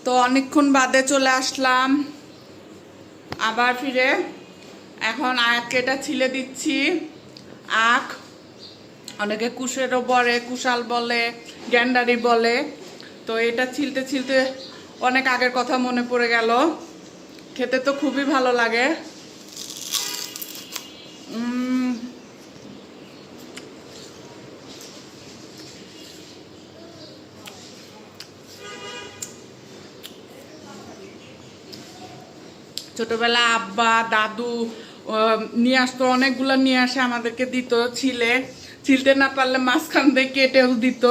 তো অনেকক্ষণ বাদে চলে আসলাম আবার ফিরে। এখন আখকে এটা ছিলে দিচ্ছি। আখ অনেকে কুশেরও বলে, কুশাল বলে, গ্যান্ডারি বলে। তো এটা ছিলতে ছিলতে অনেক আগের কথা মনে পড়ে গেল। খেতে তো খুবই ভালো লাগে। ছোটবেলা আব্বা দাদু নিয়ে আসতো, অনেকগুলো নিয়ে আসে আমাদেরকে দিত ছিলতে না পারলে মাঝখান দিয়ে কেটেও দিত,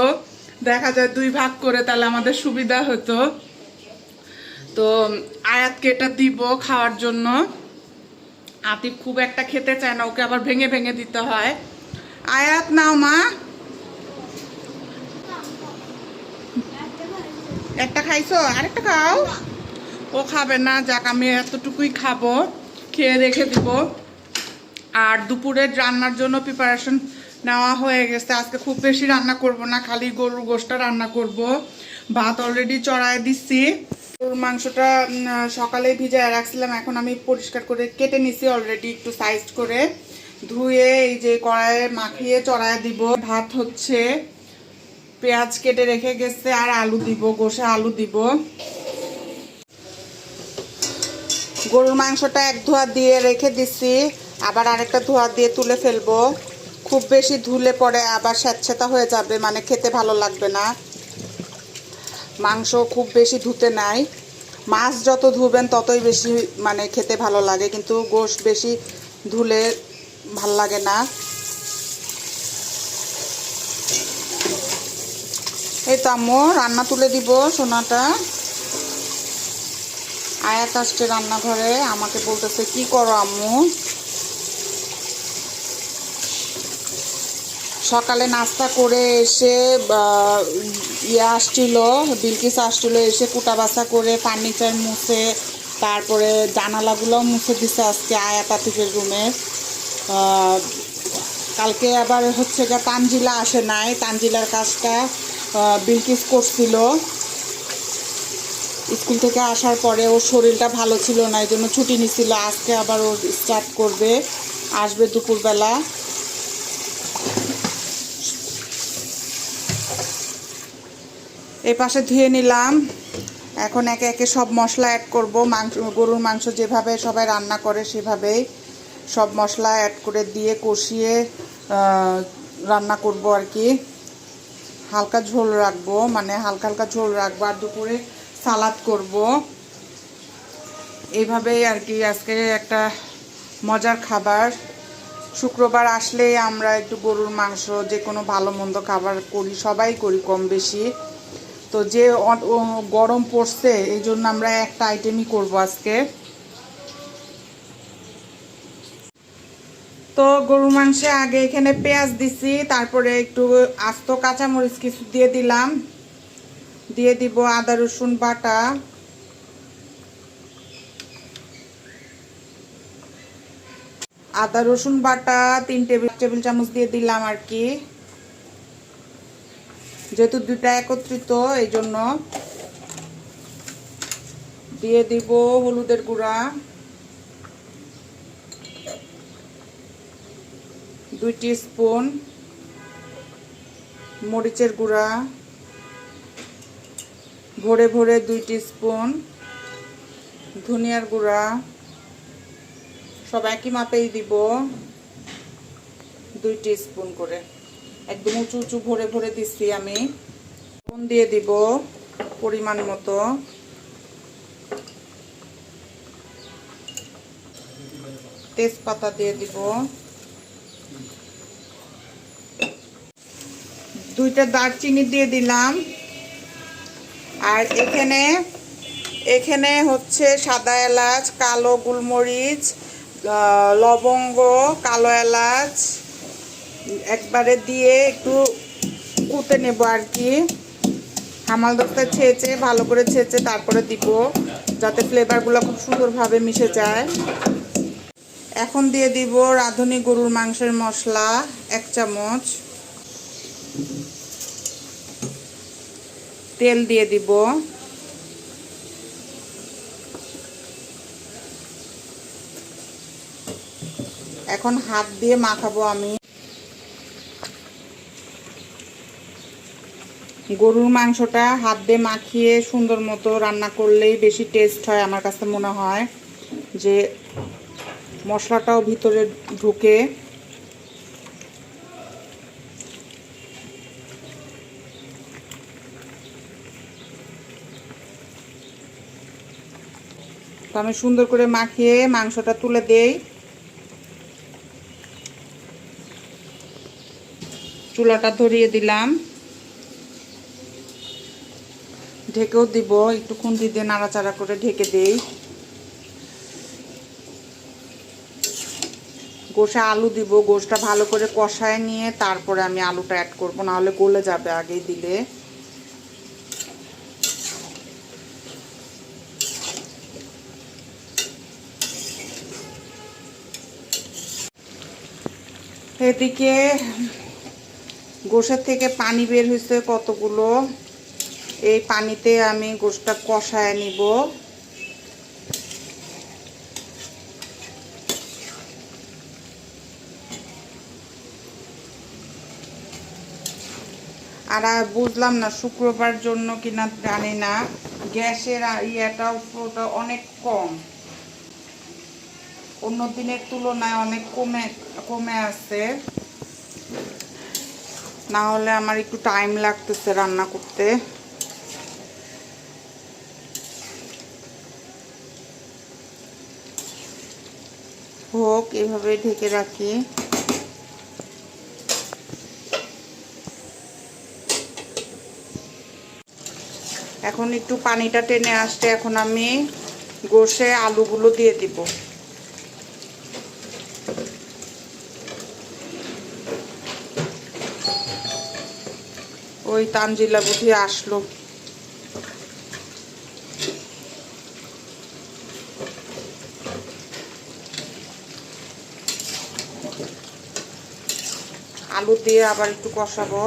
দেখা যায় 2 ভাগ করে, তাহলে আমাদের সুবিধা হতো। তো আয়াতকে এটা দিব খাওয়ার জন্য। আতিফ খুব একটা খেতে চায় না, ওকে আবার ভেঙে ভেঙে দিতে হয়। আয়াত নাও মা, একটা খাইছো, আরেকটা খাও। ও খাবে না, যাক আমি এতটুকুই খাবো, খেয়ে রেখে দিব। আর দুপুরের রান্নার জন্য প্রিপারেশন নেওয়া হয়ে গেছে। আজকে খুব বেশি রান্না করব না, খালি গরুর গোশটা রান্না করব। ভাত অলরেডি চড়ায় দিচ্ছি। গরুর মাংসটা সকালে ভিজায় রাখছিলাম, এখন আমি পরিষ্কার করে কেটে নিছি অলরেডি, একটু সাইজ করে ধুয়ে এই যে কড়াইয়ে মাখিয়ে চড়ায় দিব। ভাত হচ্ছে, পেঁয়াজ কেটে রেখে গেছে, আর আলু দিব, গোশে আলু দিব। গরুর মাংসটা 1 ধোয়া দিয়ে রেখে দিছি, আবার আরেকটা ধোয়া দিয়ে তুলে ফেলবো। খুব বেশি ধুলে পরে আবার স্যাঁতস্যাঁতা হয়ে যাবে, মানে খেতে ভালো লাগবে না। মাংস খুব বেশি ধুতে নাই, মাছ যত ধুবেন ততই বেশি মানে খেতে ভালো লাগে, কিন্তু গোশ বেশি ধুলে ভাল লাগে না। এই তো আম্মু রান্না তুলে দিব সোনাটা। আয়াত আসছে রান্নাঘরে, আমাকে বলতেছে কি করো আম্মু। সকালে নাস্তা করে এসে আসছিল, বিলকিস আসছিল, এসে কুটা বাসা করে ফার্নিচার মুছে, তারপরে জানালাগুলোও মুছে দিছে আজকে আয়াত আতিফের রুমে। কালকে আবার হচ্ছে গা তানজিলা আসে নাই, তানজিলার কাজটা বিলকিস করছিল। স্কুল থেকে আসার পরে ওর শরীরটা ভালো ছিল না, এই জন্য ছুটি নিছিল। আজকে আবার ওর স্টার্ট করবে, আসবে দুপুরবেলা। এই পাশে ধুয়ে নিলাম, এখন একে একে সব মশলা অ্যাড করব। গরুর মাংস যেভাবে সবাই রান্না করে সেভাবেই সব মশলা অ্যাড করে দিয়ে কষিয়ে রান্না করব আর কি। হালকা ঝোল রাখবো, মানে হালকা হালকা ঝোল রাখবো, আর দুপুরে সালাদ করব। এইভাবেই আর কি আজকে একটা মজার খাবার। শুক্রবার আসলেই আমরা একটু গরুর মাংস, যে কোনো ভালো মন্দ খাবার করি, সবাই করি কম বেশি। তো যে গরম পড়ছে এই জন্য আমরা একটা আইটেমই করব আজকে। তো গরুর মাংসে আগে এখানে পেঁয়াজ দিছি, তারপরে একটু আস্ত কাঁচামরিচ কিছু দিয়ে দিলাম, দিয়ে দিব আদা রসুন বাটা, আদা রসুন বাটা 3 টেবিল চামচ দিয়ে দিলাম আর কি, যেহেতু দুটা একত্রিত এই জন্য। দিয়ে দিব হলুদের গুঁড়া 2 টিস্পুন, মরিচের গুঁড়া ভরে ভরে 2 টিস্পুন, ধনিয়ার গুঁড়া সব একই মাপেই দিব 2 টিস্পুন করে, একদম উঁচু উঁচু ভরে ভরে দিচ্ছি আমি। লবণ দিয়ে দিব পরিমাণ মতো, তেজপাতা দিয়ে দিব, 2টা দারচিনি দিয়ে দিলাম। আর এখানে হচ্ছে সাদা এলাচ, কালো গোলমরিচ, লবঙ্গ, কালো এলাচ একবারে দিয়ে একটু কুটে নেব আর কি। হামাল দস্তা ছেঁচে ভালো করে ছেঁচে তারপরে দিব, যাতে ফ্লেভারগুলো খুব সুন্দরভাবে মিশে যায়। এখন দিয়ে দিব রাঁধুনি গরুর মাংসের মশলা 1 চামচ, তেল দিয়ে দিব, এখন হাত দিয়ে মাখাবো আমি। গরুর মাংসটা হাত দিয়ে মাখিয়ে সুন্দর মতো রান্না করলেই বেশি টেস্ট হয় আমার কাছে মনে হয়, যে মশলাটাও ভিতরে ঢুকে। তো আমি সুন্দর করে মাখিয়ে মাংসটা তুলে দেই। চুলাটা ধরিয়ে দিলাম, ঢেকেও দিব, একটু খুন্তি দিয়ে নাড়াচাড়া করে ঢেকে দেই। গোশে আলু দিব, গোশটা ভালো করে কষায় নিয়ে তারপরে আমি আলুটা অ্যাড করব, না হলে গলে যাবে আগেই দিলে। এদিকে গোশের থেকে পানি বের হয়েছে কতগুলো, এই পানিতে আমি গোশটা কষায় নিব। আর বুঝলাম না শুক্রবার জন্য কিনা জানি না, গ্যাসের ইয়েটাও অনেক কম, অন্য দিনের তুলনায় অনেক কমে আছে। না হলে আমার একটু টাইম লাগতেছে রান্না করতে। হোক, এভাবে ঢেকে রাখি। এখন একটু পানিটা টেনে আসছে, এখন আমি গোশে আলুগুলো দিয়ে দিব। ওই তানজিলা বুঝি আসলো। আলু দিয়ে আবার একটু কষাবো।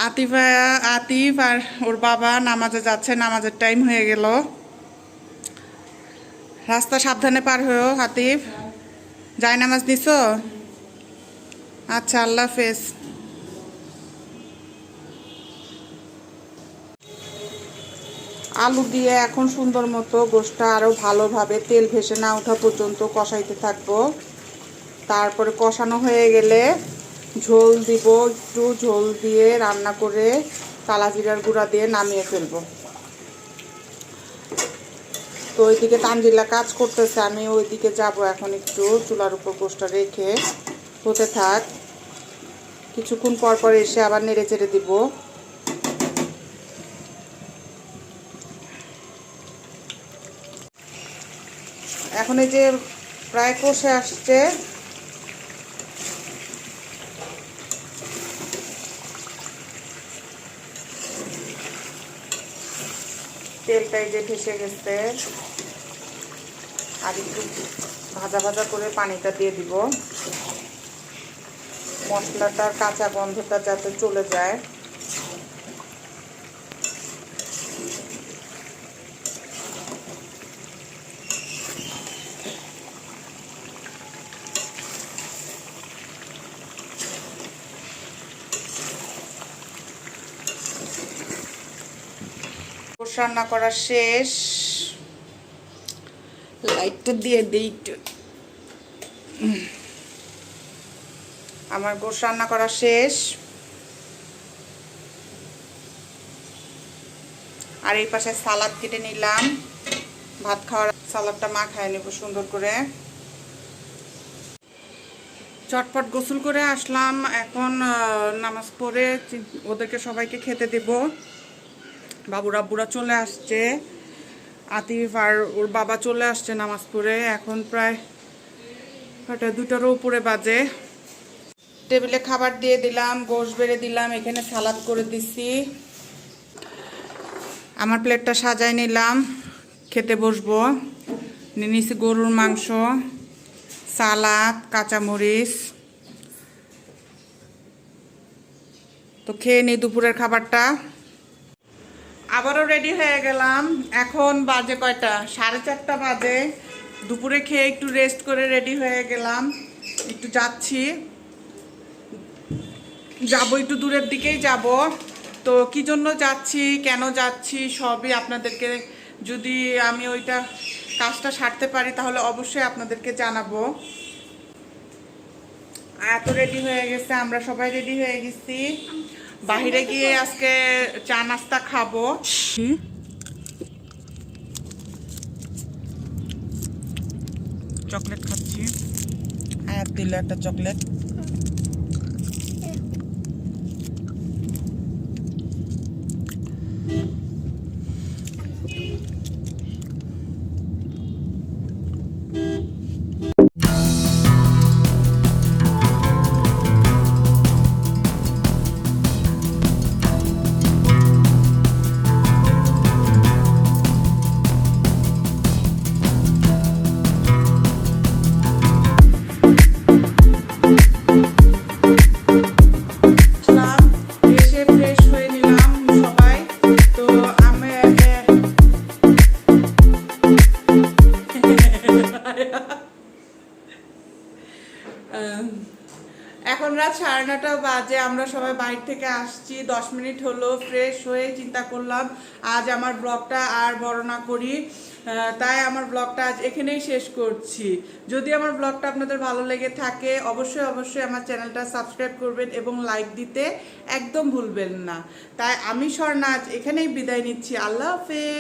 আতিফ আর ওর বাবা নামাজে যাচ্ছে, নামাজের টাইম হয়ে গেল। রাস্তা সাবধানে পার হয়েও আতিফ। যাই নামাজ দিছো? আচ্ছা, আল্লাহ হাফেজ। আলু দিয়ে এখন সুন্দর মতো গোশটা আরও ভালোভাবে তেল ভেসে না ওঠা পর্যন্ত কষাইতে থাকবো। তারপরে কষানো হয়ে গেলে ঝোল দিব, একটু ঝোল দিয়ে রান্না করে কালা জিরার গুঁড়া দিয়ে নামিয়ে ফেলবো। তো ওইদিকে তানজিলা কাজ করতেছে, আমি ওইদিকে যাব এখন। একটু চুলার উপর গোশটা রেখে হতে থাক, কিছুক্ষণ পর পর এসে আবার নেড়ে চেড়ে দিব। এখন এই যে প্রায় কষে আসছে, তেলটাই যে ভেসে গেছে। আর একটু ভাজা ভাজা করে পানিটা দিয়ে দিব, মশলাটার কাঁচা গন্ধটা যাতে চলে যায়। রান্না করা শেষ, লাইটটা দিয়ে দিই। আমার গোশ রান্না করা শেষ। আর এই পাশে সালাদ কেটে নিলাম, ভাত খাওয়ার সালাদটা মাখায় নেব সুন্দর করে। চটপট গোসল করে আসলাম, এখন নামাজ পড়ে ওদেরকে সবাইকে খেতে দেব। বাবুরা চলে আসছে, আতিফ আর ওর বাবা চলে আসছে নামাজ পড়ে। এখন প্রায় 2টার উপরে বাজে। টেবিলে খাবার দিয়ে দিলাম, গোশ বেড়ে দিলাম, এখানে সালাদ করে দিছি। আমার প্লেটটা সাজাই নিলাম, খেতে বসবো। নিয়েছি গরুর মাংস, সালাদ, কাঁচামরিচ। তো খেয়ে নিই দুপুরের খাবারটা। আবারও রেডি হয়ে গেলাম। এখন বাজে কয়টা? 4:30 বাজে। দুপুরে খেয়ে একটু রেস্ট করে রেডি হয়ে গেলাম, একটু যাচ্ছি, যাব একটু দূরের দিকেই যাব। তো কি জন্য যাচ্ছি, কেন যাচ্ছি সবই আপনাদেরকে, যদি আমি ওইটা কাজটা সারতে পারি তাহলে অবশ্যই আপনাদেরকে জানাবো। এত রেডি হয়ে গেছে, আমরা সবাই রেডি হয়ে গেছি, বাহিরে গিয়ে আজকে চা নাস্তা খাবো। চকলেট খাচ্ছি, আয়াত দিল একটা চকলেট। এসে ফ্রেশ হয়ে নিলাম সবাই। তো আমি এখন রাত 9:30 বাজে, আমরা সবাই বাইরে থেকে আসছি, 10 মিনিট হলো। ফ্রেশ হয়ে চিন্তা করলাম আজ আমার ব্লগটা আর বড় না করি, তাই আমার ব্লগটা আজ এখানেই শেষ করছি। যদি আমার ব্লগটা আপনাদের ভালো লেগে থাকে অবশ্যই অবশ্যই আমার চ্যানেলটা সাবস্ক্রাইব করবেন এবং লাইক দিতে একদম ভুলবেন না। তাই আমি স্বর্ণা আজ এখানেই বিদায় নিচ্ছি। আল্লাহ হাফেজ।